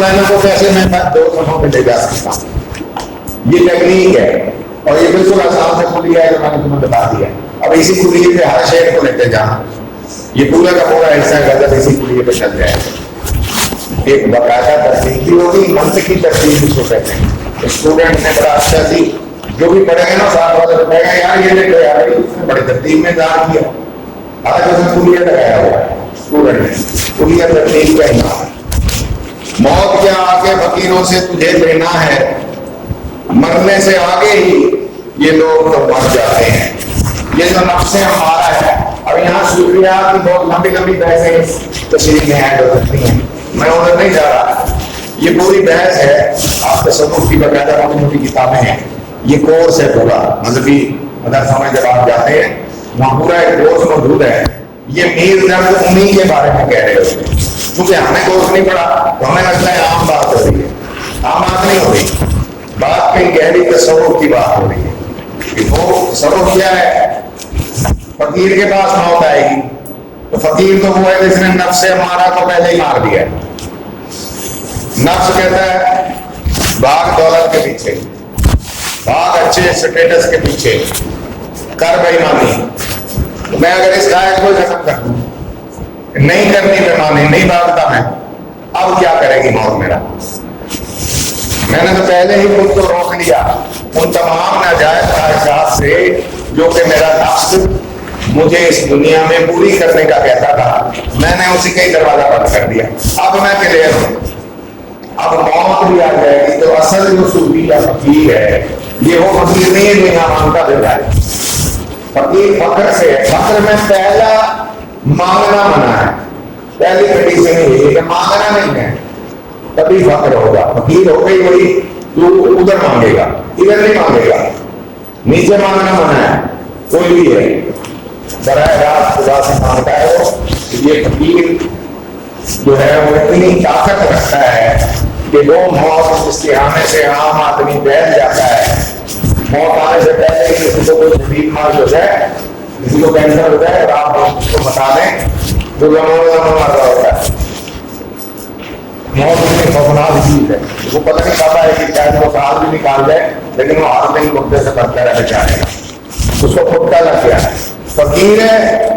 مولانا کو کیسے میں 2 صفوں پہ لے جا سکتا ہوں. یہ ٹیکنیک ہے اور یہ بالکل آسان سے کلیہ ہے جو میں نے تمہیں بتا دیا. اب اسی کلیے پہ ہر شعر کو لیتے جانا. یہ پورا کا پورا حصہ غزل اسی کلیے پہ چل جائے. ایک باقاعدہ ترتیب بھی ہوگی, منطقی ترتیب اس کو کہتے ہیں. اسٹوڈنٹ نے بڑا اچھا سی جو بھی پڑھے گا نا ساتھ والے تو کہے گا یار یہ لکھ یار اس نے بڑی ترتیب میں انتظام کیا. حالانکہ اس نے کلیہ لگایا ہوا ہے اسٹوڈنٹ نے. کلیہ ترتیب کا انعام ہے. موت کے آگے فقیروں سے تجھے لینا ہے, مرنے سے آگے ہی یہ لوگ تو مر جاتے ہیں. یہ جو نفس ہمارا ہے, اب یہاں صوفیات کی بہت لمبی لمبی بحثیں تشریح میں ایڈ ہو سکتی ہیں, میں ادھر نہیں جا رہا. یہ پوری بحث ہے. آپ تصوف کی باقاعدہ موٹی موٹی کتابیں ہیں. یہ کورس ہے پورا مذہبی مدرسہ میں جب آپ جاتے ہیں وہاں پورا ایک کورس موجود ہے. یہ میر درد انہی کے بارے میں کہہ رہے ہوتے ہیں. کیونکہ ہمیں کورس نہیں پڑھا تو ہمیں لگتا ہے عام بات ہو رہی ہے. عام بات نہیں ہو رہی, بات کہیں گہری تصوف کی بات ہو رہی ہے. کہ وہ تصوف کیا ہے؟ فقیر کے پاس موت آئے گی تو فقیر تو وہ ہے جس نے نفس ہمارا کو پہلے ہی مار دیا. نفس کہتا ہے بھاگ دولت کے پیچھے, بھاگ اچھے سٹیٹس کے پیچھے, کر بے ایمانی. میں اگر اس قائد کو ختم کر دوں, نہیں کرنی بےمانی, نہیں بھاگتا میں, اب کیا کرے گی موت میرا؟ میں نے تو پہلے ہی خود کو روک لیا ان تمام ناجائز خواہشات سے جو کہ میرا نفس مجھے اس دنیا میں پوری کرنے کا کہتا تھا. میں نے اسی کا ہی دروازہ بند کر دیا. اب میں کلیئر ہوں. اب موت بھی آ جائے گی تو اصل جو صوفی کا فقیر ہے یہ وہ فقیر نہیں ہے جو یہاں مانگتا پھر ہے. فقیر فقر سے ہے. فقر میں پہلا مانگنا منع ہے. پہلی کنڈیشن یہ ہے کہ مانگنا نہیں ہے, تبھی فقر ہوگا. فقیر ہو گئی وہی تو ادھر مانگے گا, ادھر نہیں مانگے گا. نیچے مانگنا منع ہے. کوئی بھی ہے براہ راست خدا سے مانگتا ہے وہ, یہ فقیر جو ہے وہ اتنی طاقت رکھتا ہے کہ وہ موت اس کے آنے سے عام آدمی بیٹھ جاتا ہے. موت آنے سے پہلے ہی کسی کو کوئی شدید مرض ہو جائے, کسی کو کینسر ہو جائے, اور آپ اس کو بتا دیں تو مر رہا ہوتا ہے. موت اتنی خوفناک چیز ہے, وہ پتہ نہیں پاتا ہے کہ شاید وہ سال بھی نکال جائے لیکن وہ ہر دن مدے سے بچتا رہنا چاہے گا. اس کو خود کا لگ گیا ہے. فقیر ہے,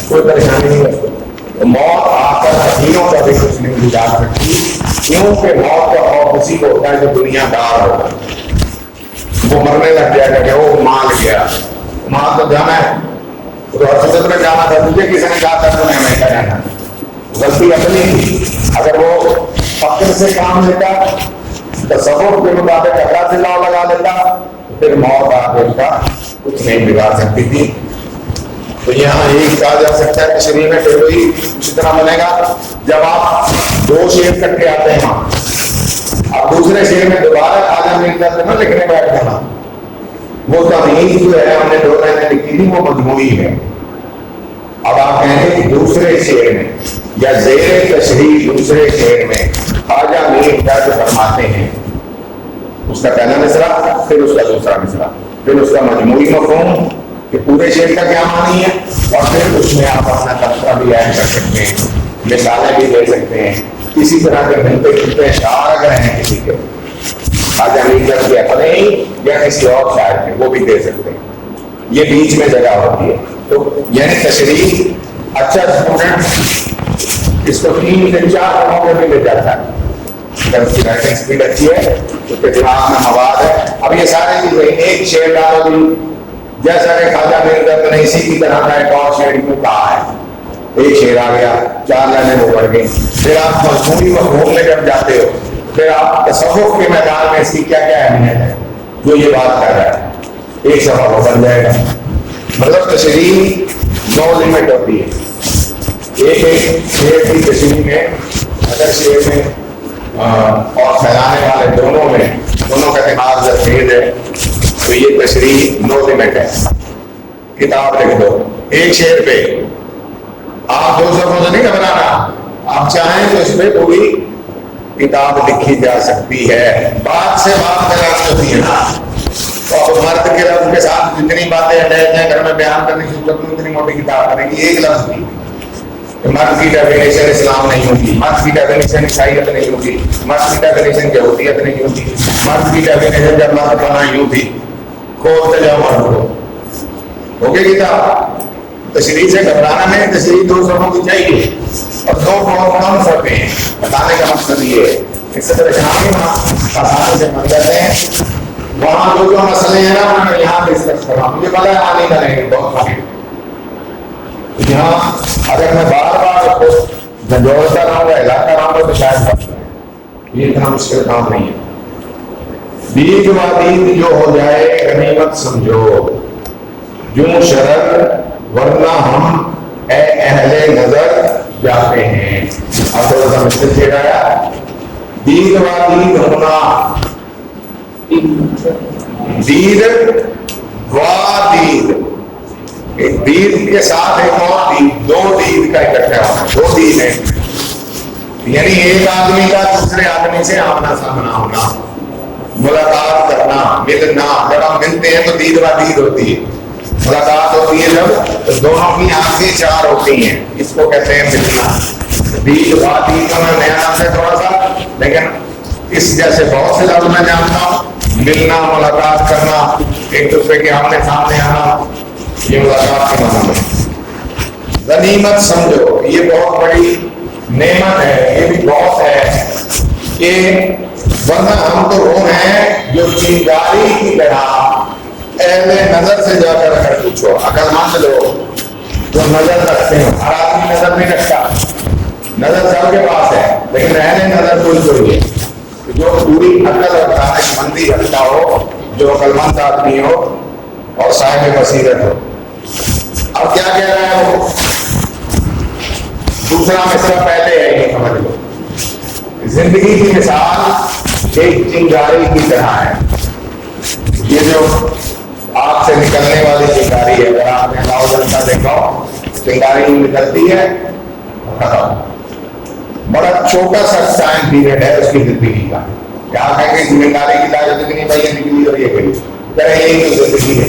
کوئی پریشانی نہیں ہے. موت آ کر فقیروں کا بھی کچھ نہیں بگاڑ سکتی, کیونکہ موت کا خوف اسی کو ہوتا ہے جو دنیا دار ہوگا. وہ مرنے لگ جائے گا کہ وہ مال گیا, مال تو جانا ہے, تو حقیقت میں جانا تھا. تجھے کسی نے کہا تھا تو نہیں ہمیشہ جانا, غلطی اپنی تھی. اگر وہ فقر سے کام لیتا, تصور کے مطابق اللہ سے لاؤ لگا لیتا, پھر موت آ کے اس کا کچھ نہیں بگاڑ سکتی تھی. تو یہاں یہی کہا جا سکتا ہے کہ شریف میں پھر وہی اسی طرح بنے گا. جب آپ 2 شعر کٹ کے آتے ہیں آپ دوسرے شعر میں دوبارہ خواجہ میر درد نہ لکھنے بیٹھ جانا. وہ تمہید جو ہے ہم نے 2 لائنیں لکھی تھی وہ مجموعی ہے. اب آپ کہیں گے کہ دوسرے شعر میں یا زیر تشریح دوسرے شعر میں خواجہ میر درد فرماتے ہیں, اس کا پہلا مصرع پھر اس کا دوسرا مصرع پھر اس کا مجموعی مفہوم کہ پورے شعر کا کیا معنی ہے, اور پھر اس میں آپ اپنا تبصرہ بھی ایڈ کر سکتے ہیں, مثالیں بھی دے سکتے ہیں. اسی طرح کے ملتے جلتے اشعار اگر ہیں کسی کے خواجہ میر درد کے اپنے ہی یا کسی اور شاعر کے, وہ بھی دے سکتے ہیں. یہ بیچ میں جگہ ہوتی ہے. تو یعنی تشریح اچھا اسٹوڈنٹ اس کو 3 سے 4 رقموں پہ بھی لے جاتا ہے. اگر اس کی رائٹنگ اسپیڈ اچھی ہے, اس کے دماغ میں مواد ہے. اب یہ ساری چیزیں ایک شعر ڈالو بھی, جیسا کہ خواجہ میر درد نے اسی کی طرح کا ایک اور شعر کو کہا ہے. ایک شعر آ گیا, 4 لائنیں وہ پڑھ گئی. پھر آپ مجموعی مفہوم میں جب جاتے ہو, پھر آپ تصوف کے میدان میں اس کی کیا کیا اہمیت ہے جو یہ بات کر رہا ہے, ایک صفحہ وہ بن جائے گا. مطلب تشریح نو لمٹ ہوتی ہے. ایک شعر کی تشریح میں اگر شعر میں اور پھیلانے والے دونوں کا دماغ جب تیز ہے تو یہ تشریح نو لمٹ ہے. کتاب لکھ دو ایک شعر پہ, آپ 2 صفحوں سے نہیں گھبرانا. آپ چاہیں تو اس پہ پوری کتاب لکھی جا سکتی ہے. بات سے بات تلاش ہوتی ہے نا, اور مرد کے لفظ کے ساتھ جتنی باتیں اٹیچ ہیں گھر میں بیان کرنے کی ضرورت نہیں, اتنی موٹی کتاب کرنے کی ایک لفظ بھی مرد کی ڈیفینیشن اسلام نہیں ہوتی، مرد کی ڈیفینیشن عیسائیت نہیں ہوتی، مرد کی ڈیفینیشن یہودیت نہیں ہوتی، مرد کی ڈیفینیشن جب مرد بنا یوں تھی، کھولتے جاؤ مرد کو ہوگی کتاب۔ تشریح سے گھبرانا نہیں، تشریح 2 صفحوں کی چاہیے اور 2 بہت کم صفحے ہیں۔ بتانے کا مقصد یہ ہے، اس سے پریشانی آسانی سے بن جاتے ہیں۔ وہاں جو مسئلے ہیں نا میں یہاں ڈسکس کر رہا ہوں، مجھے پتا ہے آنے کا نہیں بہت کم ہے۔ یہاں اگر میں بار بار کو جھنجھوڑتا رہوں گا، ہلاتا رہوں گا تو شاید بچ جائے، یہ اتنا مشکل کام نہیں ہے۔ دید و دید جو ہو جائے غنیمت سمجھو، یوں شرر ورنہ ہم اے اہل نظر جاتے ہیں۔ اب تھوڑا سا مشکل سے آیا، دید و دید ہونا، دید و دید، ایک دید کے ساتھ ایک اور دید، 2 دید کا اکٹھا ہونا، 2 دید ہیں، یعنی ایک آدمی کا دوسرے آدمی سے آمنا سامنا ہونا، ملاقات کرنا، ملنا۔ جب ہم ملتے ہیں تو دید و دید ہوتی ہے، ملاقات ہوتی ہے جب دونوں کی آنکھیں 4 ہوتی ہیں، اس کو کہتے ہیں ملنا۔ دید و دید کا میں نیا نام ہے تھوڑا سا، لیکن اس جیسے بہت سے لفظ میں جانتا ہوں۔ ملنا، ملاقات کرنا، ایک دوسرے کے آمنے سامنے آنا، یہ ملاقات کے معنی میں۔ غنیمت سمجھو، یہ بہت بڑی نعمت ہے، یہ بھی بہت ہے کہ ورنہ ہم تو وہ ہیں جو چنگاری کی طرح اہل نظر سے جا کر اگر پوچھو، عقل مند لوگ جو نظر رکھتے ہیں، ہر آدمی نظر نہیں رکھتا، نظر سب کے پاس ہے، لیکن اہل نظر کوئی ہے جو پوری عقل اور دانش مندی رکھتا ہو، جو عقل مند آدمی ہو اور صاحب بصیرت ہو۔ اب کیا کہہ رہا ہے وہ؟ دوسرا مصرع پہلے ہے، یہ سمجھ لو۔ زندگی کی مثال ایک چنگاری کی طرح ہے۔ یہ جو آگ سے نکلنے والی چنگاری ہے، اگر آپ نے لاؤ جلتا دیکھو، چنگاری نکلتی ہے، بڑا چھوٹا سا ٹائم پیریڈ ہے اس کی زندگی کا۔ کیا کہیں گے چنگاری کی تاریخ اتنی بھائی نکلی اور یہ گئی، یہی تو زندگی ہے۔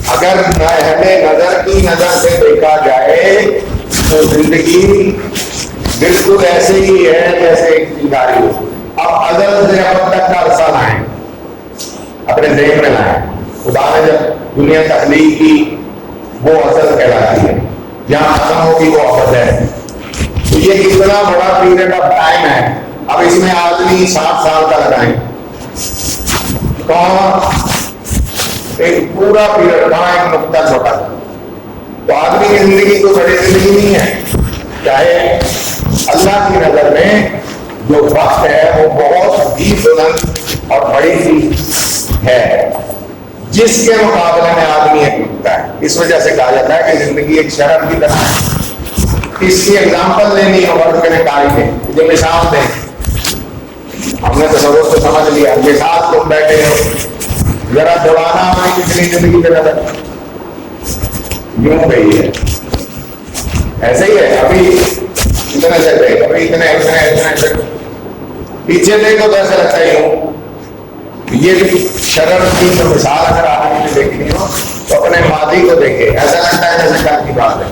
اگر اہل نظر کی نظر سے دیکھا جائے تو زندگی بالکل ایسے ہی ہے جیسے ایک چنگاری ہو۔ اب ازل سے اب تک کا عرصہ لائیں، اپنے ذہن میں لائیں۔ خدا نے جب دنیا تخلیق کی وہ ازل کہلاتی ہے، جہاں ختم ہوگی وہ ابد ہے۔ تو یہ کتنا بڑا پیریڈ آف ٹائم ہے۔ اب اس میں آدمی 60 سال کا لگائیں، ایک پورا پیریڈ، کہاں ایک نقطہ چھوٹا تھا۔ تو آدمی کی زندگی تو بڑی زندگی نہیں ہے، چاہے اللہ کی نظر میں جو وقت ہے وہ بہت ہی بلند اور بڑی چیز ہے، جس کے مقابلے میں آدمی ایک نقطہ ہے۔ اس وجہ سے کہا جاتا ہے کہ زندگی ایک شرف کی طرح ہے۔ اس کی ایگزامپل لینی ہو ورڈ کے نکالی ہے، جو مثال دیں، ہم نے تصور کو سمجھ لیا، مثال تم بیٹھے ہو، ذرا دوڑانا ہماری کتنی زندگی کے نظر یوں گئی ہے، ایسے ہی ہے۔ ابھی اتنے سے گئے، ابھی اتنے پیچھے دیکھو تو ایسا لگتا ہے یوں۔ یہ بھی شرر کی جو مثال اگر آدمی نے دیکھنی ہو تو اپنے ماضی کو دیکھے، ایسا لگتا ہے جیسے کل کی بات ہے۔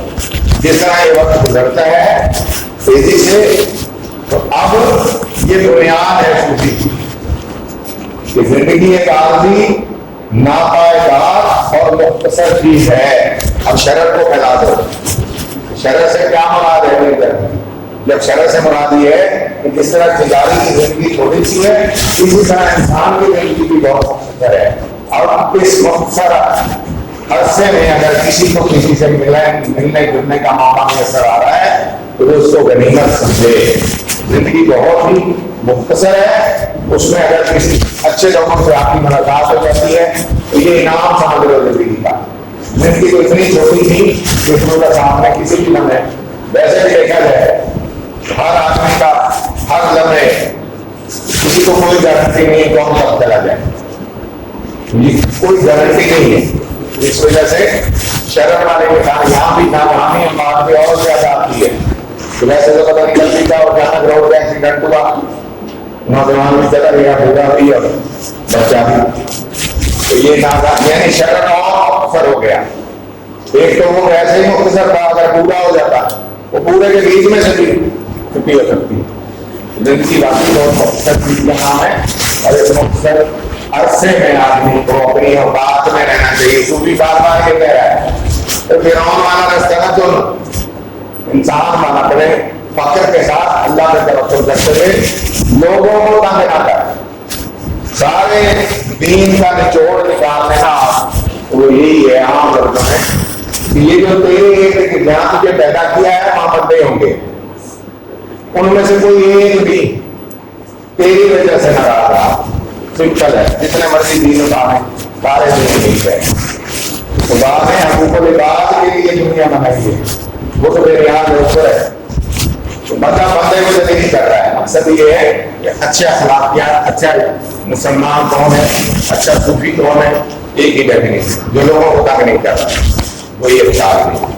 جس طرح یہ وقت گزرتا ہے تیزی سے، تو اب یہ بنیاد ہے صوفی کی کہ زندگی ایک عارضی، ناپائیدار اور مختصر چیز ہے۔ اب شرر کو پھیلا دو۔ شرر سے کیا مراد ہے میری طرف؟ جب شرر سے مراد یہ ہے کہ جس طرح چنگاری کی زندگی تھوڑی سی ہے، اسی طرح انسان کی زندگی بھی بہت مختصر ہے۔ اور اس مختصر عرصے میں اگر کسی کو کسی سے ملنے جلنے کا موقع میسر آ رہا ہے تو اس کو غنیمت سمجھے۔ زندگی بہت ہی مختصر ہے، اس میں اگر کسی اچھے لوگوں سے آپ کی ملاقات ہو جاتی ہے تو یہ انعام سمجھ لو زندگی کا۔ زندگی تو اتنی چھوٹی تھی کہ اس میں سامنے کسی بھی لمحے، ویسے بھی دیکھا جائے ہر آدمی کا ہر لمحے کسی کو کوئی گارنٹی نہیں ہے کون کب چلا جائے، کوئی گارنٹی نہیں ہے۔ اس وجہ سے شرم والے کے کام یہاں بھی تھا، وہاں بھی ہم بات بھی اور زیادہ آتی ہے۔ ویسے تو پتہ نہیں چلتی تھا، اور جہاں روڈ کا ایکسیڈنٹ ہوا نوجوان بھی چلا گیا، بوڑھا بھی اور بچہ بھی، تو یہ ناکام یعنی شرم اور مختصر ہو گیا۔ ایک تو وہ ویسے ہی مختصر تھا، اگر پورا ہو جاتا وہ پورے کے بیچ میں سے بھی چھٹی ہو سکتی ہے. زندگی باقی بہت مختصر چیز کا نام ہے اور اس مختصر عرصے میں آدمی کو اپنی اوقات میں رہنا چاہیے. صوفی بار بار یہ کہہ رہا ہے تو فرعون والا رستہ نہ چلو, انسان والا کرے, فخر کے ساتھ اللہ کے توکل کرتے ہوئے لوگوں کو تنگ نہ کر. سارے دین کا نچوڑ نکالنے کا وہ یہی ہے عام لفظوں میں کہ یہ جو تیرے ایک جہاں تجھے پیدا کیا ہے وہاں بندے ہوں گے, ان میں سے کوئی ایک بھی تیری وجہ سے ناراض رہا. سمپل ہے, جتنے مرضی دین اتارے سارے دین ٹھیک ہے. تو بعد میں حقوق العباد کے لیے دنیا بنائی ہے, وہ تو میرے یہاں کے اوپر ہے. تو بندہ بندے کو نہیں کر رہا ہے. مقصد یہ ہے کہ اچھے اخلاقیات, اچھا مسلمان کون ہے, اچھا صوفی کون ہے, ایک ہی ڈیفینیشن جو لوگوں کو تنگ نہیں کر رہا, وہ یہ خیال نہیں.